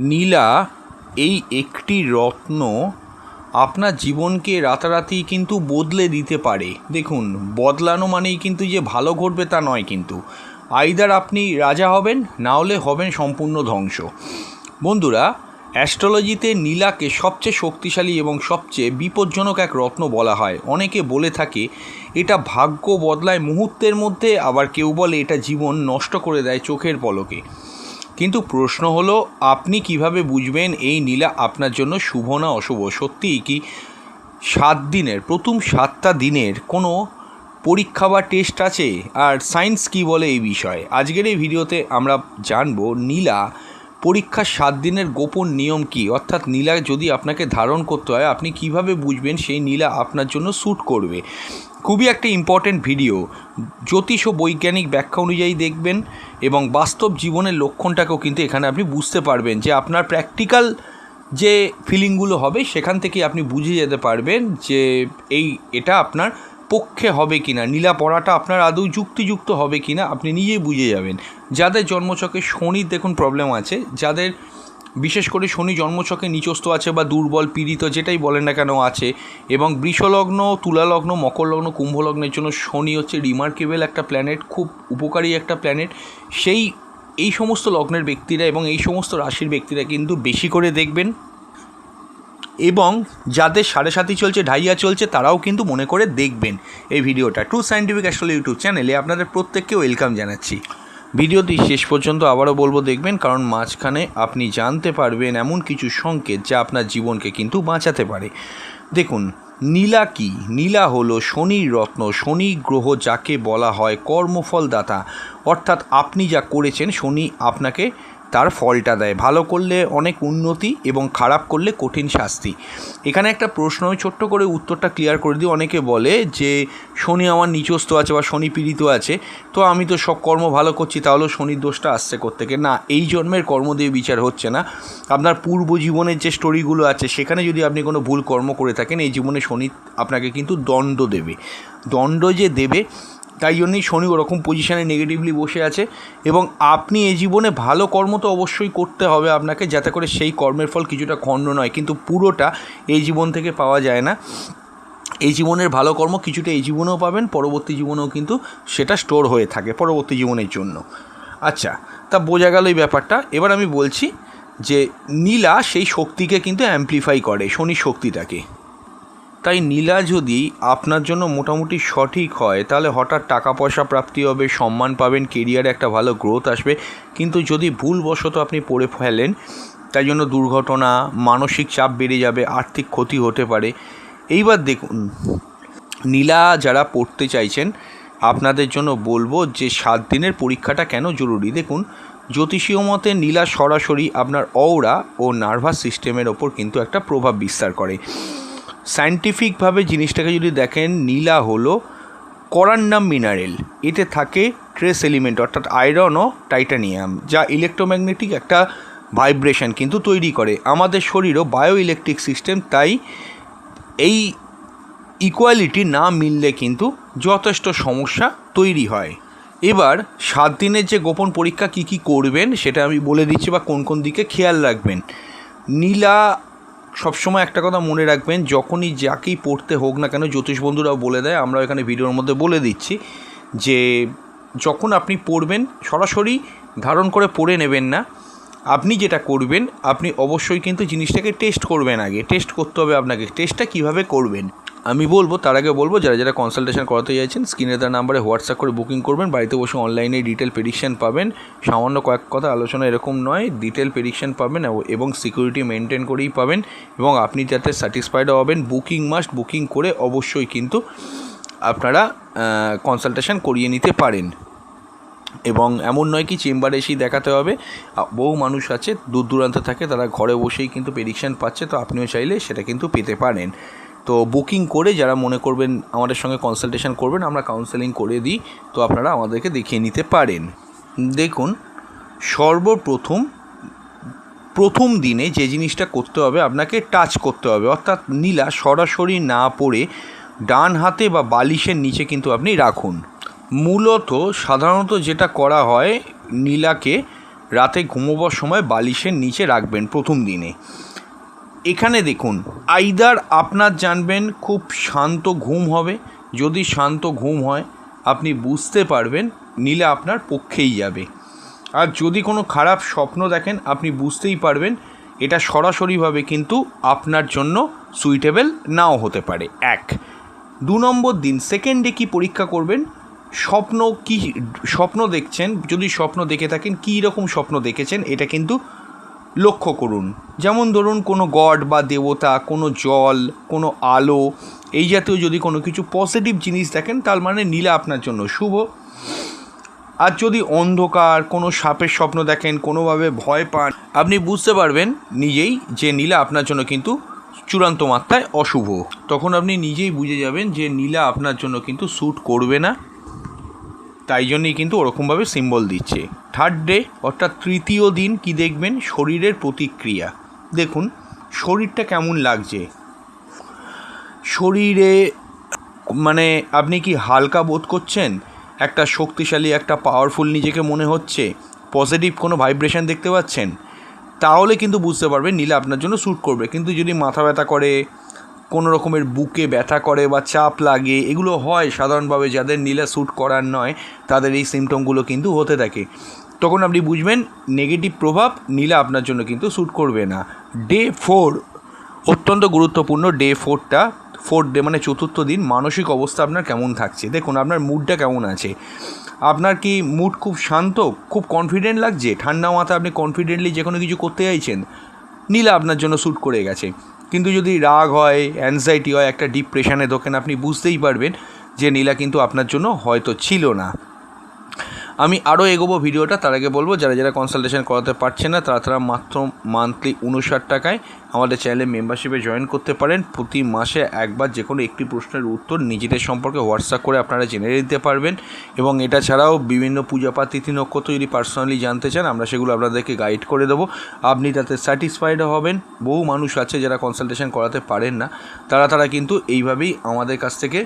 নীলা এই একটি রত্ন আপনার জীবনকে রাতারাতি কিন্তু বদলে দিতে পারে। দেখুন, বদলানো মানেই কিন্তু যে ভালো ঘটবে তা নয়, কিন্তু আইদার আপনি রাজা হবেন, না হলে হবেন সম্পূর্ণ ধ্বংস। বন্ধুরা, অ্যাস্ট্রোলজিতে নীলাকে সবচেয়ে শক্তিশালী এবং সবচেয়ে বিপজ্জনক এক রত্ন বলা হয়। অনেকে বলে থাকে এটা ভাগ্য বদলায় মুহূর্তের মধ্যে, আবার কেউ বলে এটা জীবন নষ্ট করে দেয় চোখের পলকে। কিন্তু প্রশ্ন হলো, আপনি কিভাবে বুঝবেন এই নীলা আপনার জন্য শুভ না অশুভ? সত্যিই কি 7 দিনের, প্রথম 7টা দিনের কোনো পরীক্ষা বা টেস্ট আছে? আর সায়েন্স কি বলে এই বিষয়ে? আজকের এই ভিডিওতে আমরা জানবো নীলা পরীক্ষার 7 দিনের গোপন নিয়ম কি, অর্থাৎ নীলা যদি আপনাকে ধারণ করতে হয় আপনি কিভাবে বুঝবেন সেই নীলা আপনার জন্য স্যুট করবে। খুবই একটা ইম্পর্ট্যান্ট ভিডিও। জ্যোতিষ ও বৈজ্ঞানিক ব্যাখ্যা অনুযায়ী দেখবেন এবং বাস্তব জীবনের লক্ষণটাকেও কিন্তু এখানে আপনি বুঝতে পারবেন, যে আপনার প্র্যাকটিক্যাল যে ফিলিংগুলো হবে সেখান থেকে আপনি বুঝে যেতে পারবেন যে এটা আপনার পক্ষে হবে কিনা, নীলা পড়াটা আপনার আদৌ যুক্তিযুক্ত হবে কিনা আপনি নিজেই বুঝে যাবেন। যাদের জন্মছকে শনির দেখুন প্রবলেম আছে, যাদের বিশেষ করে শনি জন্মছকে নিচস্থ আছে বা দুর্বল পীড়িত যেটাই বলেন না কেন আছে, এবং বৃষলগ্ন, তুলালগ্ন, মকর লগ্ন, কুম্ভ লগ্নের জন্য শনি হচ্ছে রিমার্কেবল একটা প্ল্যানেট, খুব উপকারী একটা প্ল্যানেট। এই সমস্ত লগ্নের ব্যক্তিরা এবং এই সমস্ত রাশির ব্যক্তিরা কিন্তু বেশি করে দেখবেন, এবং যাদের 7.5 চলছে, ঢাইয়া চলছে, তারাও কিন্তু মনে করে দেখবেন এই ভিডিওটা। ট্রু সায়েন্টিফিক অ্যাস্ট্রোলজি ইউটিউব চ্যানেলে আপনাদের প্রত্যেককে ওয়েলকাম জানাচ্ছি। ভিডিওটি শেষ পর্যন্ত আবারও বলবো দেখবেন, কারণ মাঝখানে আপনি জানতে পারবেন এমন কিছু সংকেত যা আপনার জীবনকে কিন্তু বাঁচাতে পারে। দেখুন, নীলা কি? নীলা হলো শনির রত্ন। শনি গ্রহ যাকে বলা হয় কর্মফলদাতা, অর্থাৎ আপনি যা করেছেন শনি আপনাকে তার ফলটা দেয়। ভালো করলে অনেক উন্নতি এবং খারাপ করলে কঠিন শাস্তি। এখানে একটা প্রশ্ন, আমি ছোট্ট করে উত্তরটা ক্লিয়ার করে দিই। অনেকে বলে যে শনি আমার নিচস্থ আছে বা শনি পীড়িত আছে, তো আমি তো সব কর্ম ভালো করছি, তাহলে শনির দোষটা আসছে কোত্থেকে? না, এই জন্মের কর্ম দিয়ে বিচার হচ্ছে না। আপনার পূর্ব জীবনের যে স্টোরিগুলো আছে সেখানে যদি আপনি কোনো ভুল কর্ম করে থাকেন, এই জীবনে শনি আপনাকে কিন্তু দণ্ড দেবে। দণ্ড যে দেবে, তাই জন্যই শনি ওরকম পজিশানে নেগেটিভলি বসে আছে। এবং আপনি এই জীবনে ভালো কর্ম তো অবশ্যই করতে হবে আপনাকে, যাতে করে সেই কর্মের ফল কিছুটা খণ্ড নয়, কিন্তু পুরোটা এই জীবন থেকে পাওয়া যায় না। এই জীবনের ভালো কর্ম কিছুটা এই জীবনেও পাবেন, পরবর্তী জীবনেও কিন্তু সেটা স্টোর হয়ে থাকে পরবর্তী জীবনের জন্য। আচ্ছা, তা বোঝা গেল এই ব্যাপারটা। এবার আমি বলছি যে নীলা সেই শক্তিকে কিন্তু অ্যাম্প্লিফাই করে, শনির শক্তিটাকে। তাই নীলা যদি আপনার জন্য মোটামুটি সঠিক হয়, তাহলে হঠাৎ টাকা পয়সা প্রাপ্তি হবে, সম্মান পাবেন, কেরিয়ারে একটা ভালো গ্রোথ আসবে। কিন্তু যদি ভুলবশত আপনি পড়ে ফেলেন, তাই জন্য দুর্ঘটনা, মানসিক চাপ বেড়ে যাবে, আর্থিক ক্ষতি হতে পারে। এইবার দেখুন, নীলা যারা পড়তে চাইছেন আপনাদের জন্য বলবো যে 7 দিনের পরীক্ষাটা কেন জরুরি। দেখুন, জ্যোতিষীয় মতে নীলা সরাসরি আপনার অওরা ও নার্ভাস সিস্টেমের ওপর কিন্তু একটা প্রভাব বিস্তার করে। সায়েন্টিফিকভাবে জিনিসটাকে যদি দেখেন, নীলা হলো করান্নাম মিনারেল। এতে থাকে ট্রেস এলিমেন্ট, অর্থাৎ আয়রন ও টাইটানিয়াম, যা ইলেকট্রোম্যাগনেটিক একটা ভাইব্রেশন কিন্তু তৈরি করে। আমাদের শরীরও বায়ো ইলেকট্রিক সিস্টেম, তাই এই ইকুয়ালিটি না মিললে কিন্তু যথেষ্ট সমস্যা তৈরি হয়। এবার 7 দিনের যে গোপন পরীক্ষা কি কি করবেন সেটা আমি বলে দিচ্ছি, বা কোন কোন দিকে খেয়াল রাখবেন। নীলা সবসময় একটা কথা মনে রাখবেন, যখনই যাকেই পড়তে হোক না কেন, জ্যোতিষ বন্ধুরাও বলে দেয়, আমরা এখানে ভিডিওর মধ্যে বলে দিচ্ছি, যে যখন আপনি পড়বেন সরাসরি ধারণ করে পড়ে নেবেন না। আপনি যেটা করবেন, আপনি অবশ্যই কিন্তু জিনিসটাকে টেস্ট করবেন। আগে টেস্ট করতে হবে আপনাকে। টেস্টটা কিভাবে করবেন আমি বলবো, তার আগে বলবো যারা যারা কনসালটেশন করাতে চাইছেন স্ক্রিনে তার নাম্বারে হোয়াটসঅ্যাপ করে বুকিং করবেন। বাড়িতে বসে অনলাইনে ডিটেল প্রেডিকশন পাবেন। সামান্য কয়েক কথা আলোচনা এরকম নয়, ডিটেল প্রেডিকশন পাবেন এবং সিকিউরিটি মেনটেন করেই পাবেন, এবং আপনি যাতে স্যাটিসফাইড হবেন। বুকিং মাস্ট, বুকিং করে অবশ্যই কিন্তু আপনারা কনসালটেশন করিয়ে নিতে পারেন। এবং এমন নয় কি চেম্বারে এসেই দেখাতে হবে। বহু মানুষ আছে দূর দূরান্তে থাকে, তারা ঘরে বসেই কিন্তু প্রেডিকশন পাচ্ছে, তো আপনিও চাইলে সেটা কিন্তু পেতে পারেন। তো বুকিং করে যারা মনে করবেন আমাদের সঙ্গে কনসালটেশন করবেন, আমরা কাউন্সেলিং করে দিই, তো আপনারা আমাদেরকে দেখিয়ে নিতে পারেন। দেখুন, প্রথম দিনে যে জিনিসটা করতে হবে, আপনাকে টাচ করতে হবে, অর্থাৎ নীলা সরাসরি না পড়ে ডান হাতে বা বালিশের নিচে কিন্তু আপনি রাখুন। মূলত সাধারণত যেটা করা হয়, নীলাকে রাতে ঘুমোবার সময় বালিশের নিচে রাখবেন প্রথম দিনে। এখানে দেখুন, আইদার আপনার জানবেন খুব শান্ত ঘুম হবে, যদি শান্ত ঘুম হয় আপনি বুঝতে পারবেন নীলা আপনার পক্ষেই যাবে। আর যদি কোনো খারাপ স্বপ্ন দেখেন আপনি বুঝতেই পারবেন এটা সরাসরিভাবে কিন্তু আপনার জন্য সুইটেবল নাও হতে পারে। 1 2 নম্বর দিন সেকেন্ডে কি পরীক্ষা করবেন, কি স্বপ্ন দেখছেন, যদি স্বপ্ন দেখে থাকেন কী রকম স্বপ্ন দেখেছেন এটা কিন্তু লক্ষ্য করুন। যেমন ধরুন কোনো গড বা দেবতা, কোনো জল, কোনো আলো, এই জাতীয় যদি কোনো কিছু পজিটিভ জিনিস দেখেন তার মানে নীলা আপনার জন্য শুভ। আর যদি অন্ধকার কোনো সাপের স্বপ্ন দেখেন, কোনোভাবে ভয় পান, আপনি বুঝতে পারবেন নিজেই যে নীলা আপনার জন্য কিন্তু চূড়ান্ত মাত্রায় অশুভ। তখন আপনি নিজেই বুঝে যাবেন যে নীলা আপনার জন্য কিন্তু স্যুট করবে না, তাই জন্যই কিন্তু ওরকমভাবে সিম্বল দিচ্ছে। 3rd ডে অর্থাৎ তৃতীয় দিন কি দেখবেন, শরীরের প্রতিক্রিয়া। দেখুন শরীরটা কেমন লাগছে, শরীরে মানে আপনি কি হালকা বোধ করছেন, একটা শক্তিশালী, একটা পাওয়ারফুল নিজেকে মনে হচ্ছে, পজিটিভ কোনো ভাইব্রেশন দেখতে পাচ্ছেন, তাহলে কিন্তু বুঝতে পারবেন নীলা আপনার জন্য স্যুট করবে। কিন্তু যদি মাথা ব্যথা করে, কোনো রকমের বুকে ব্যথা করে বা চাপ লাগে, এগুলো হয় সাধারণভাবে যাদের নীলা স্যুট করার নয় তাদের এই সিমটমগুলো কিন্তু হতে থাকে, তখন আপনি বুঝবেন নেগেটিভ প্রভাব, নীলা আপনার জন্য কিন্তু স্যুট করবে না। ডে 4 অত্যন্ত গুরুত্বপূর্ণ। ডে 4th ডে মানে চতুর্থ দিন, মানসিক অবস্থা আপনার কেমন থাকছে। দেখুন আপনার মুডটা কেমন আছে, আপনার কি মুড খুব শান্ত, খুব কনফিডেন্ট লাগছে, ঠান্ডা মাথা, আপনি কনফিডেন্টলি যে কোনো কিছু করতে চাইছেন, নীলা আপনার জন্য স্যুট করে গেছে। কিন্তু যদি রাগ হয়, অ্যাংজাইটি হয়, একটা ডিপ্রেশনে ঢোকেন, আপনি বুঝতেই পারবেন যে নীলা কিন্তু আপনার জন্য হয়তো ছিল না। আমি আরও এগোবো ভিডিওটা, তার আগে বলবো যারা যারা কনসালটেশন করাতে পারছেন না তারা মাত্র মান্থলি 59 টাকায় আমাদের চ্যানেলে মেম্বারশিপে জয়েন করতে পারেন। প্রতি মাসে একবার যে কোনো একটি প্রশ্নের উত্তর নিজেদের সম্পর্কে হোয়াটসঅ্যাপ করে আপনারা জেনে নিতে পারবেন। এবং এটা ছাড়াও বিভিন্ন পূজাপাঠ তিথি নক্ষত্র যদি পার্সোনালি জানতে চান আমরা সেগুলো আপনাদেরকে গাইড করে দেবো, আপনি তাতে স্যাটিসফাইড হবেন। বহু মানুষ আছে যারা কনসালটেশন করাতে পারেন না, তারা কিন্তু এইভাবেই আমাদের কাছ থেকে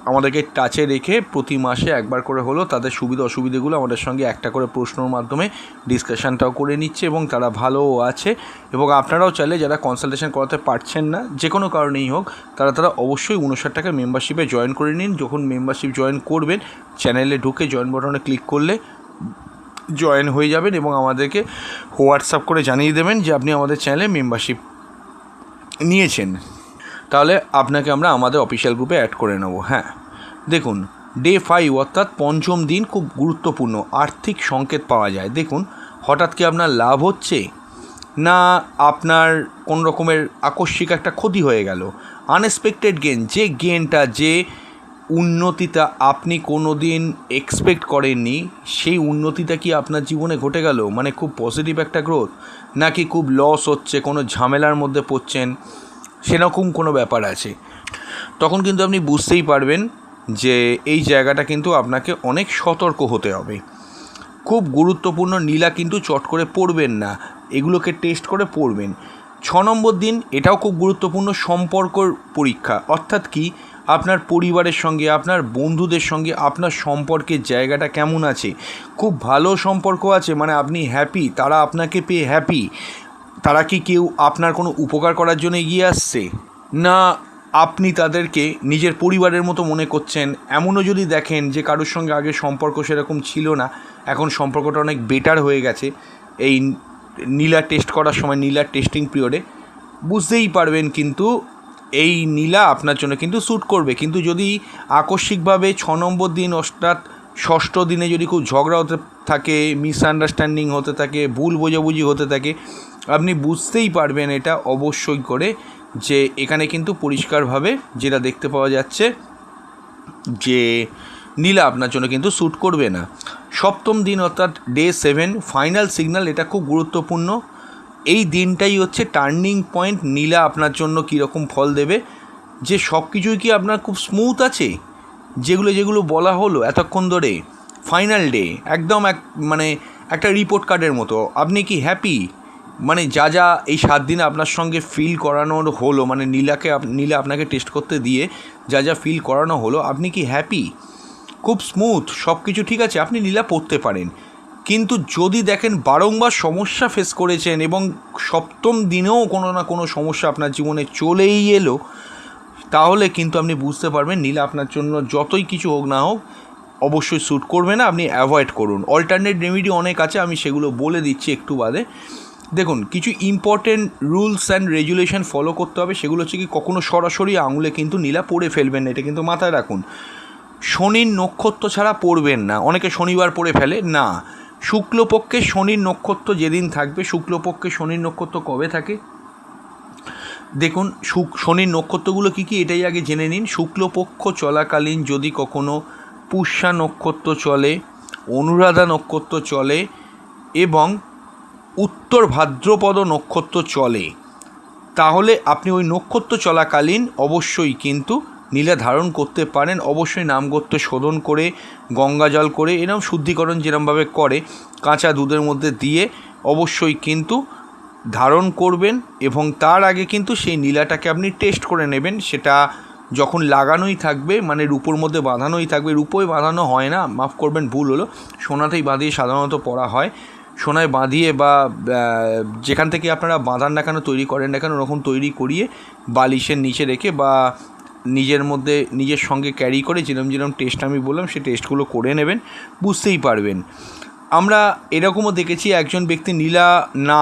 আমাদেরকে টাচে রেখে প্রতি মাসে একবার করে হলো তাদের সুবিধা অসুবিধাগুলো আমাদের সঙ্গে একটা করে প্রশ্নর মাধ্যমে ডিসকাশানটাও করে নিচ্ছে এবং তারা ভালোও আছে। এবং আপনারাও চাইলে যারা কনসালটেশন করাতে পারছেন না যে কোনো কারণেই হোক তারা অবশ্যই 59 টাকার মেম্বারশিপে জয়েন করে নিন। যখন মেম্বারশিপ জয়েন করবেন চ্যানেলে ঢুকে জয়েন বাটনে ক্লিক করলে জয়েন হয়ে যাবেন এবং আমাদেরকে হোয়াটসঅ্যাপ করে জানিয়ে দেবেন যে আপনি আমাদের চ্যানেলে মেম্বারশিপ নিয়েছেন, তাহলে আপনাকে আমরা আমাদের অফিসিয়াল গ্রুপে অ্যাড করে নেব। হ্যাঁ দেখুন ডে 5 অর্থাৎ পঞ্চম দিন খুব গুরুত্বপূর্ণ, আর্থিক সংকেত পাওয়া যায়। দেখুন হঠাৎ কি আপনার লাভ হচ্ছে, না আপনার কোন রকমের আকস্মিক একটা ক্ষতি হয়ে গেল, আনএক্সপেক্টেড গেন, যে গেনটা, যে উন্নতিটা আপনি কোনো দিন এক্সপেক্ট করেননি সেই উন্নতিটা কি আপনার জীবনে ঘটে গেল, মানে খুব পজিটিভ একটা গ্রোথ, নাকি খুব লস হচ্ছে, কোনো ঝামেলার মধ্যে পড়ছেন, সেরকম কোনো ব্যাপার আছে, তখন কিন্তু আপনি বুঝতেই পারবেন যে এই জায়গাটা কিন্তু আপনাকে অনেক সতর্ক হতে হবে। খুব গুরুত্বপূর্ণ, নীলা কিন্তু চট করে পড়বেন না, এগুলোকে টেস্ট করে পড়বেন। 6 নম্বর দিন এটাও খুব গুরুত্বপূর্ণ, সম্পর্কর পরীক্ষা। অর্থাৎ কি আপনার পরিবারের সঙ্গে, আপনার বন্ধুদের সঙ্গে আপনার সম্পর্কের জায়গাটা কেমন আছে, খুব ভালো সম্পর্ক আছে, মানে আপনি হ্যাপি, তারা আপনাকে পেয়ে হ্যাপি, তারা কি কেউ আপনার কোনো উপকার করার জন্য এগিয়ে আসছে, না আপনি তাদেরকে নিজের পরিবারের মতো মনে করছেন। এমনও যদি দেখেন যে কারোর সঙ্গে আগে সম্পর্ক সেরকম ছিল না, এখন সম্পর্কটা অনেক বেটার হয়ে গেছে, এই নীলা টেস্ট করার সময়, নীলার টেস্টিং পিরিয়ডে বুঝতেই পারবেন কিন্তু এই নীলা আপনার জন্য কিন্তু স্যুট করবে। কিন্তু যদি আকস্মিকভাবে 6 নম্বর দিন অর্থাৎ 6ষ্ঠ দিনে যদি খুব ঝগড়া হতে থাকে, মিসআন্ডারস্ট্যান্ডিং হতে থাকে, ভুল বোঝাবুঝি হতে থাকে, আপনি বুঝতেই পারবেন এটা অবশ্যই করে যে এখানে কিন্তু পরিষ্কারভাবে যেটা দেখতে পাওয়া যাচ্ছে যে নীলা আপনার জন্য কিন্তু স্যুট করবে না। 7ম দিন অর্থাৎ ডে 7 ফাইনাল সিগন্যাল, এটা খুব গুরুত্বপূর্ণ। এই দিনটাই হচ্ছে টার্নিং পয়েন্ট, নীলা আপনার জন্য কীরকম ফল দেবে, যে সব কিছুই কি আপনার খুব স্মুথ আছে, যেগুলো বলা হলো এতক্ষণ ধরে, ফাইনাল ডে একদম মানে একটা রিপোর্ট কার্ডের মতো, আপনি কি হ্যাপি, মানে যা এই 7 দিনে আপনার সঙ্গে ফিল করানোর হলো, মানে নীলা আপনাকে টেস্ট করতে দিয়ে যা ফিল করানো হলো, আপনি কি হ্যাপি, খুব স্মুথ, সব কিছু ঠিক আছে, আপনি নীলা পড়তে পারেন। কিন্তু যদি দেখেন বারংবার সমস্যা ফেস করেছেন এবং সপ্তম দিনেও কোনো না কোনো সমস্যা আপনার জীবনে চলেই এলো, তাহলে কিন্তু আপনি বুঝতে পারবেন নীলা আপনার জন্য যতই কিছু হোক না হোক অবশ্যই শ্যুট করবে না, আপনি অ্যাভয়েড করুন। অল্টারনেট রেমেডি অনেক আছে, আমি সেগুলো বলে দিচ্ছি একটু বাদে। দেখুন, কিছু important rules and regulation follow করতে হবে। সেগুলো হচ্ছে কি, কখনো সরাসরি আঙুলে কিন্তু নীলা পড়ে ফেলবেন না, এটা কিন্তু মাথায় রাখুন। শনির নক্ষত্র ছাড়া পড়বেন না। অনেকে শনিবার পড়ে ফেলে, না। শুক্লপক্ষে শনির নক্ষত্র যেদিন থাকবে, শুক্লপক্ষে শনির নক্ষত্র কবে থাকে দেখুন, শনির নক্ষত্রগুলো কী কী এটাই আগে জেনে নিন। শুক্লপক্ষ চলাকালীন যদি কখনো পুষ্যা নক্ষত্র চলে, অনুরাধা নক্ষত্র চলে এবং উত্তর ভাদ্রপদ নক্ষত্র চলে, তাহলে আপনি ওই নক্ষত্র চলাকালীন অবশ্যই কিন্তু নীলা ধারণ করতে পারেন। অবশ্যই নামগোত্র শোধন করে, গঙ্গা জল করে, এরকম শুদ্ধিকরণ যেরকমভাবে করে কাঁচা দুধের মধ্যে দিয়ে অবশ্যই কিন্তু ধারণ করবেন। এবং তার আগে কিন্তু সেই নীলাটাকে আপনি টেস্ট করে নেবেন। সেটা যখন লাগানোই থাকবে, মানে রূপোর মধ্যে বাঁধানোই থাকবে, রূপোয় বাঁধানো হয় না, মাফ করবেন ভুল হলো, সোনাতেই বাঁধিয়ে সাধারণত পরা হয়। সোনায় বাঁধিয়ে বা যেখান থেকে আপনারা বাঁধান না কেন, তৈরি করেন না কেন, ওরকম তৈরি করিয়ে বালিশের নিচে রেখে বা নিজের মধ্যে নিজের সঙ্গে ক্যারি করে যেরকম টেস্ট আমি বললাম সেই টেস্টগুলো করে নেবেন, বুঝতেই পারবেন। আমরা এরকমও দেখেছি একজন ব্যক্তি নীলা না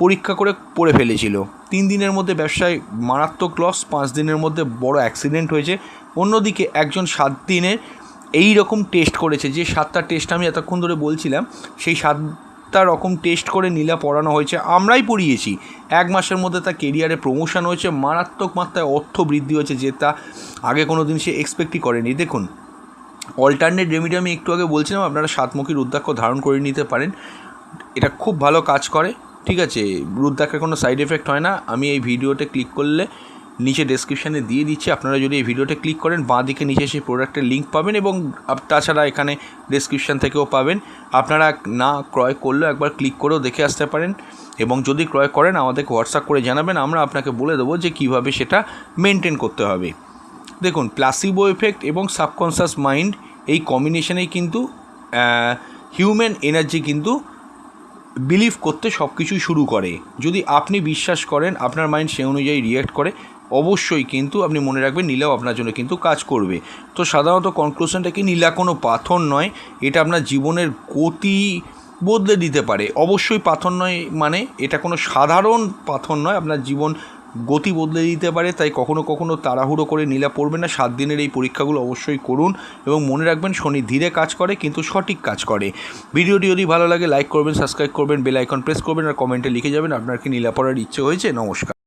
পরীক্ষা করে পড়ে ফেলেছিল, 3 দিনের মধ্যে ব্যবসায় মারাত্মক লস, 5 দিনের মধ্যে বড় অ্যাক্সিডেন্ট হয়েছে। অন্যদিকে একজন 7 দিনের এই রকম টেস্ট করেছে, যে 7টা টেস্ট আমি এতক্ষণ ধরে বলছিলাম, সেই 7টা রকম টেস্ট করে নীলা পড়ানো হয়েছে, আমরাই পড়িয়েছি। 1 মাসের মধ্যে তার কেরিয়ারে প্রমোশন হয়েছে, মারাত্মক মাত্রায় অর্থ বৃদ্ধি হয়েছে, যে তা আগে কোনো দিন সে এক্সপেক্টই করেনি। দেখুন, অল্টারনেট রেমেডি আমি একটু আগে বলছিলাম, আপনারা 7মুখী রুদ্রাক্ষ ধারণ করে নিতে পারেন, এটা খুব ভালো কাজ করে, ঠিক আছে। রুদ্রাক্ষের কোনো সাইড এফেক্ট হয় না। আমি এই ভিডিওতে ক্লিক করলে নিচে ডেসক্রিপশানে দিয়ে দিচ্ছি, আপনারা যদি এই ভিডিওতে ক্লিক করেন বাঁ দিকে নিচে সেই প্রোডাক্টের লিঙ্ক পাবেন এবং তাছাড়া এখানে ডেসক্রিপশান থেকেও পাবেন। আপনারা না ক্রয় করলেও একবার ক্লিক করেও দেখে আসতে পারেন এবং যদি ক্রয় করেন আমাদেরকে হোয়াটসঅ্যাপ করে জানাবেন, আমরা আপনাকে বলে দেবো যে কীভাবে সেটা মেনটেন করতে হবে। দেখুন, প্লাসিবো এফেক্ট এবং সাবকনশাস মাইন্ড এই কম্বিনেশনেই কিন্তু হিউম্যান এনার্জি কিন্তু বিলিভ করতে সব কিছুই শুরু করে। যদি আপনি বিশ্বাস করেন, আপনার মাইন্ড সে অনুযায়ী রিয়্যাক্ট করে, অবশ্যই কিন্তু আপনি মনে রাখবেন নীলাও আপনার জন্য কিন্তু কাজ করবে। তো সাধারণত কনক্লুশনটা কি, নীলা কোনো পাথর নয়, এটা আপনার জীবনের গতি বদলে দিতে পারে। অবশ্যই পাথর নয় মানে এটা কোনো সাধারণ পাথর নয়, আপনার জীবন গতি বদলে দিতে পারে। তাই কখনো কখনো তাড়াহুড়ো করে নীলা পড়বেন না। 7 দিনের এই পরীক্ষাগুলো অবশ্যই করুন এবং মনে রাখবেন শনি ধীরে কাজ করে কিন্তু সঠিক কাজ করে। ভিডিওটি যদি ভালো লাগে লাইক করবেন, সাবস্ক্রাইব করবেন, বেল আইকন প্রেস করবেন আর কমেন্টে লিখে যাবেন আপনার কি নীলা পড়ার ইচ্ছে হয়েছে। নমস্কার।